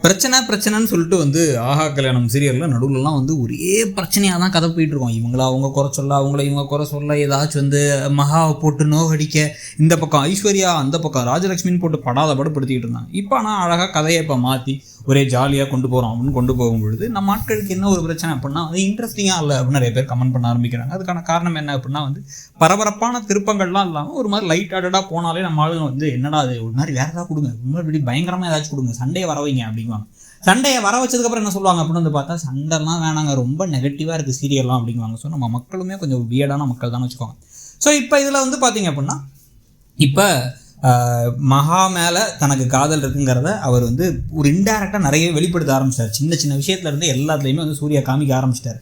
பிரச்சனைன்னு சொல்லிட்டு வந்து ஆஹா கல்யாணம் சீரியலில் நடுவுலலாம் வந்து ஒரே பிரச்சனையாக தான் கதை போயிட்டுருக்கோம். இவங்கள அவங்க குறை சொல்ல, அவங்கள இவங்க குறை சொல்ல, ஏதாச்சும் வந்து மகாவை போட்டு நோகடிக்க, இந்த பக்கம் ஐஸ்வர்யா, அந்த பக்கம் ராஜலட்சுமின்னு போட்டு படாத படுத்திக்கிட்டு இருந்தாங்க. இப்போ ஆனால் அழகாக கதையை இப்போ மாற்றி ஒரே ஜாலியாக கொண்டு போகிறோம் அப்படின்னு கொண்டு போகும்பொழுது நம்ம ஆட்களுக்கு என்ன ஒரு பிரச்சனை அப்படின்னா அது இன்ட்ரெஸ்டிங்காக இல்லை அப்படின்னு நிறைய பேர் கமெண்ட் பண்ண ஆரம்பிக்கிறாங்க. அதுக்கான காரணம் என்ன அப்படின்னா வந்து பரபரப்பான திருப்பங்கள்லாம் இல்லாமல் ஒரு மாதிரி லைட் ஹார்ட்டடாக போனாலே நம்ம ஆளுங்க வந்து என்னடா அது ஒரு மாதிரி வேறு ஏதாவது கொடுங்க, ஒரு மாதிரி பயங்கரமாக ஏதாச்சும் கொடுங்க, சண்டையை வர வைங்க அப்படிங்குவாங்க. சண்டையை வர வச்சதுக்கப்புறம் என்ன சொல்லுவாங்க அப்படின்னு வந்து பார்த்தா சண்டைலாம் வேணாங்க, ரொம்ப நெகட்டிவாக இருக்குது சீரியல்லாம் அப்படிங்குவாங்க. ஸோ நம்ம மக்களுமே கொஞ்சம் வியர்டான மக்கள் தான் வச்சுக்கோங்க. ஸோ இப்போ இதில் வந்து பார்த்தீங்க அப்படின்னா இப்போ மகா மேலே தனக்கு காதல் இருக்குங்கிறத அவர் வந்து ஒரு இன்டைரக்டாக நிறைய வெளிப்படுத்த ஆரம்பிச்சிட்டார். சின்ன சின்ன விஷயத்துலேருந்து எல்லாத்துலேயுமே வந்து சூர்யா காமிக்க ஆரம்பிச்சிட்டார்.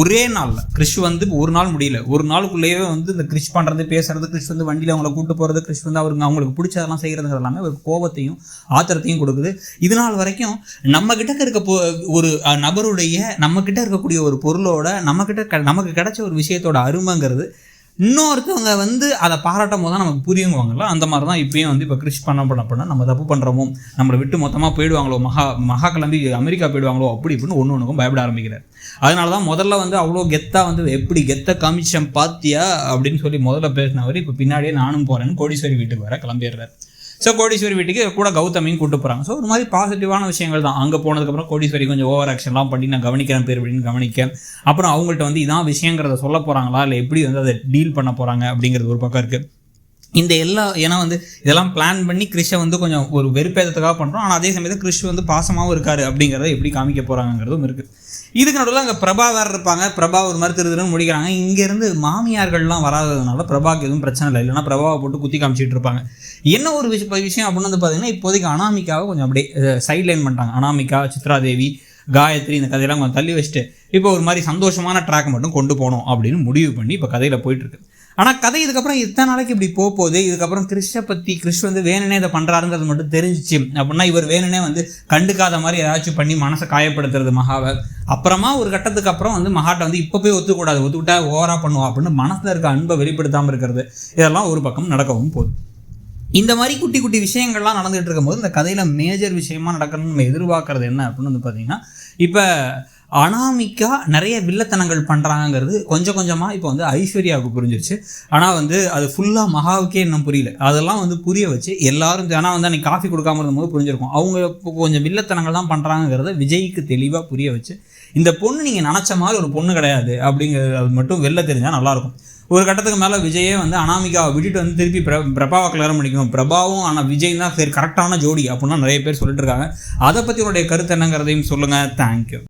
ஒரே நாளில் கிறிஷ் வந்து ஒரு நாள் முடியல, ஒரு நாளுக்குள்ளேயே வந்து இந்த கிறிஷ் பண்ணுறது பேசுறது, கிறிஷ் வந்து வண்டியில் அவங்கள கூப்பிட்டு போகிறது, கிறிஷ் வந்து அவங்களுக்கு பிடிச்சதெல்லாம் செய்கிறதுங்கிறது எல்லாமே ஒரு கோபத்தையும் ஆத்திரத்தையும் கொடுக்குது. இது நாள் வரைக்கும் நம்மக்கிட்ட இருக்க ஒரு நபருடைய நம்மக்கிட்ட இருக்கக்கூடிய ஒரு பொருளோட நமக்கு கிடைச்ச ஒரு விஷயத்தோட அருமைங்கிறது இன்னொருத்தவங்க வந்து அதை பாராட்டும் போது தான் நமக்கு புரியுங்குவாங்கல்ல. அந்த மாதிரி தான் இப்பயும் வந்து இப்போ கிறிஷ் பண்ண நம்ம தப்பு பண்ணுறோமோ, நம்மளை விட்டு மொத்தமாக போயிடுவாங்களோ, மகா கிளம்பி அமெரிக்கா போயிடுவாங்களோ அப்படி இப்படின்னு ஒன்றுக்கும் பயப்பட ஆரம்பிக்கிறார். அதனால தான் முதல்ல வந்து அவ்வளோ கெத்தாக வந்து எப்படி கெத்தை காமிச்சம் பாத்தியா அப்படின்னு சொல்லி முதல்ல பேசினவர் இப்போ பின்னாடியே நானும் போகிறேன்னு கோடீஸ்வரி வீட்டுக்கு வர கிளம்பிடுறாரு. ஸோ கோடீஸ்வரி வீட்டுக்கு கூட கௌதமியும் கூப்பிட்டு போகிறாங்க. ஸோ ஒரு மாதிரி பாசிட்டிவான விஷயங்கள் தான். அங்கே போனதுக்கப்புறம் கோடீஸ்வரி கொஞ்சம் ஓவர் ஆக்ஷன்லாம் பண்ணி நான் கவனிக்கிறேன் பேர் அப்படின்னு கவனிக்க, அப்புறம் அவங்கள்ட்ட வந்து இதான் விஷயங்கிறத சொல்ல போகிறாங்களா இல்லை எப்படி வந்து அதை டீல் பண்ண போகிறாங்க அப்படிங்கிறது ஒரு பக்கம் இருக்குது. இந்த ஏன்னா வந்து இதெல்லாம் பிளான் பண்ணி கிறிஷை வந்து கொஞ்சம் ஒரு வெறுப்பேதத்துக்காக பண்ணுறோம். ஆனால் அதே சமயத்தில் கிறிஷ் வந்து பாசமாகவும் இருக்காரு அப்படிங்கிறத எப்படி காமிக்க போகிறாங்கிறதும் இருக்குது. இதுக்கு நடுவில் அங்கே பிரபா வேறு இருப்பாங்க. பிரபா ஒரு மாதிரி திருதுன்னு முடிக்கிறாங்க. இங்கேருந்து மாமியார்கள்லாம் வராததுனால பிரபாவுக்கு எதுவும் பிரச்சனை இல்லை, இல்லைனா பிரபாவை போட்டு குத்தி காமிச்சிட்டு இருப்பாங்க. என்ன ஒரு விஷயம் அப்படின்னு வந்து பார்த்தீங்கன்னா இப்போதைக்கு அனாமிகாவை கொஞ்சம் அப்படியே சைட்லைன் பண்ணிட்டாங்க. அனாமிகா, சித்ராதேவி, காயத்ரி இந்த கதையெல்லாம் கொஞ்சம் தள்ளி வச்சுட்டு இப்போ ஒரு மாதிரி சந்தோஷமான ட்ராக் மட்டும் கொண்டு போகணும் அப்படின்னு முடிவு பண்ணி இப்போ கதையில் போயிட்டுருக்கு. ஆனால் கதை இதுக்கப்புறம் இத்தனை நாளைக்கு இப்படி போகுது. இதுக்கப்புறம் கிறிஷ் வந்து வேணுனே இதை பண்ணுறாருங்கிறது மட்டும் தெரிஞ்சிச்சு அப்படின்னா இவர் வேணுனே வந்து கண்டுக்காத மாதிரி ஏதாச்சும் பண்ணி மனசை காயப்படுத்துறது மகாவை. அப்புறமா ஒரு கட்டத்துக்கு அப்புறம் வந்து மகாட்டை வந்து இப்போ போய் ஒத்துக்கிட்டா ஓவராக பண்ணுவா அப்படின்னு மனசில் இருக்க அன்பை வெளிப்படுத்தாமல் இருக்கிறது, இதெல்லாம் ஒரு பக்கம் நடக்கவும் போகுது. இந்த மாதிரி குட்டி குட்டி விஷயங்கள்லாம் நடந்துகிட்டு இருக்கும்போது இந்த கதையில் மேஜர் விஷயமா நடக்கணும்னு நம்ம எதிர்பார்க்கறது என்ன அப்படின்னு வந்து பார்த்தீங்கன்னா இப்போ அனாமிகா நிறைய வில்லத்தனங்கள் பண்ணுறாங்கிறது கொஞ்சம் கொஞ்சமாக இப்போ வந்து ஐஸ்வர்யாவுக்கு புரிஞ்சிருச்சு. ஆனால் வந்து அது ஃபுல்லாக மகாவுக்கே இன்னும் புரியல. அதெல்லாம் வந்து புரிய வச்சு எல்லாரும் ஆனால் வந்து அன்றைக்கி காஃபி கொடுக்காம இருந்தபோது புரிஞ்சிருக்கும். அவங்க இப்போ கொஞ்சம் வில்லத்தனங்கள் தான் பண்ணுறாங்கிறத விஜய்க்கு தெளிவாக புரிய வச்சு இந்த பொண்ணு நீங்கள் நினச்ச மாதிரி ஒரு பொண்ணு கிடையாது அப்படிங்கிறது அது மட்டும் வெளில தெரிஞ்சால் நல்லாயிருக்கும். ஒரு கட்டத்துக்கு மேலே விஜயே வந்து அனாமிகாவை விட்டுட்டு வந்து திருப்பி பிரபாவை கல்யாணம் பண்ணிக்கணும், பிரபாவும் ஆனால் விஜய் தான் சரி கரெக்டான ஜோடி அப்படின்னா நிறைய பேர் சொல்லிட்டு இருக்காங்க. அதை பற்றி உங்களுடைய கருத்து என்னங்கிறதையும் சொல்லுங்கள். தேங்க்யூ.